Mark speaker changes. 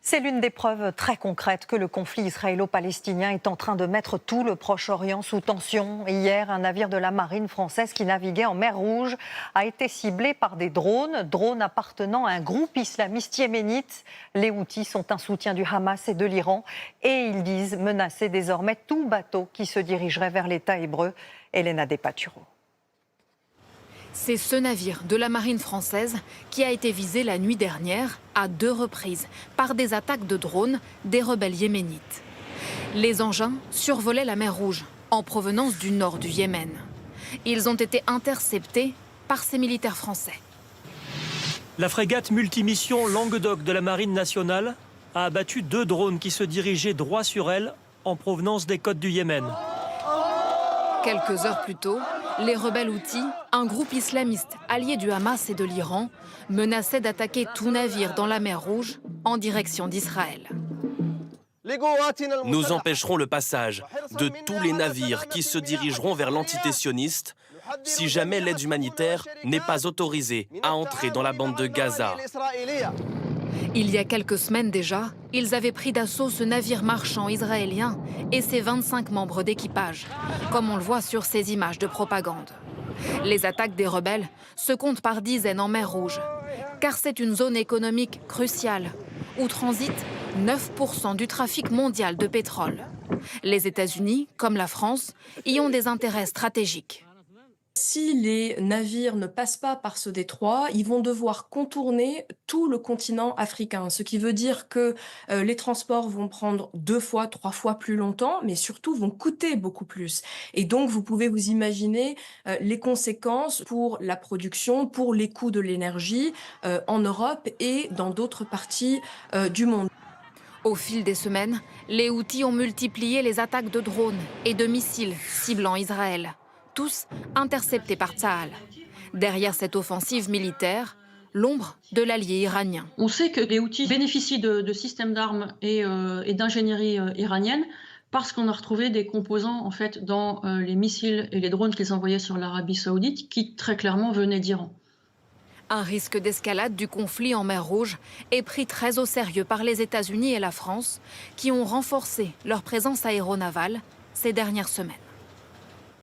Speaker 1: C'est l'une des preuves très concrètes que le conflit israélo-palestinien est en train de mettre tout le Proche-Orient sous tension. Hier, un navire de la marine française qui naviguait en mer Rouge a été ciblé par des drones appartenant à un groupe islamiste yéménite. Les Houthis sont un soutien du Hamas et de l'Iran et ils disent menacer désormais tout bateau qui se dirigerait vers l'État hébreu. Elena Depaturo.
Speaker 2: C'est ce navire de la marine française qui a été visé la nuit dernière à 2 reprises par des attaques de drones des rebelles yéménites. Les engins survolaient la mer Rouge en provenance du nord du Yémen. Ils ont été interceptés par ces militaires français.
Speaker 3: La frégate multimission Languedoc de la marine nationale a abattu 2 drones qui se dirigeaient droit sur elle en provenance des côtes du Yémen.
Speaker 2: Quelques heures plus tôt, les rebelles Houthis, un groupe islamiste allié du Hamas et de l'Iran, menaçaient d'attaquer tout navire dans la mer Rouge en direction d'Israël.
Speaker 4: Nous empêcherons le passage de tous les navires qui se dirigeront vers l'entité sioniste si jamais l'aide humanitaire n'est pas autorisée à entrer dans la bande de Gaza.
Speaker 2: Il y a quelques semaines déjà, ils avaient pris d'assaut ce navire marchand israélien et ses 25 membres d'équipage, comme on le voit sur ces images de propagande. Les attaques des rebelles se comptent par dizaines en mer Rouge, car c'est une zone économique cruciale où transite 9% du trafic mondial de pétrole. Les États-Unis, comme la France, y ont des intérêts stratégiques.
Speaker 5: Si les navires ne passent pas par ce détroit, ils vont devoir contourner tout le continent africain, ce qui veut dire que les transports vont prendre 2 fois, 3 fois plus longtemps, mais surtout vont coûter beaucoup plus. Et donc, vous pouvez vous imaginer les conséquences pour la production, pour les coûts de l'énergie en Europe et dans d'autres parties du monde.
Speaker 2: Au fil des semaines, les Houthis ont multiplié les attaques de drones et de missiles ciblant Israël, tous interceptés par Tsahal. Derrière cette offensive militaire, l'ombre de l'allié iranien.
Speaker 6: On sait que les Houthis bénéficient de systèmes d'armes et d'ingénierie iranienne parce qu'on a retrouvé des composants en fait, dans les missiles et les drones qu'ils envoyaient sur l'Arabie saoudite qui très clairement venaient d'Iran.
Speaker 2: Un risque d'escalade du conflit en mer Rouge est pris très au sérieux par les États-Unis et la France qui ont renforcé leur présence aéronavale ces dernières semaines.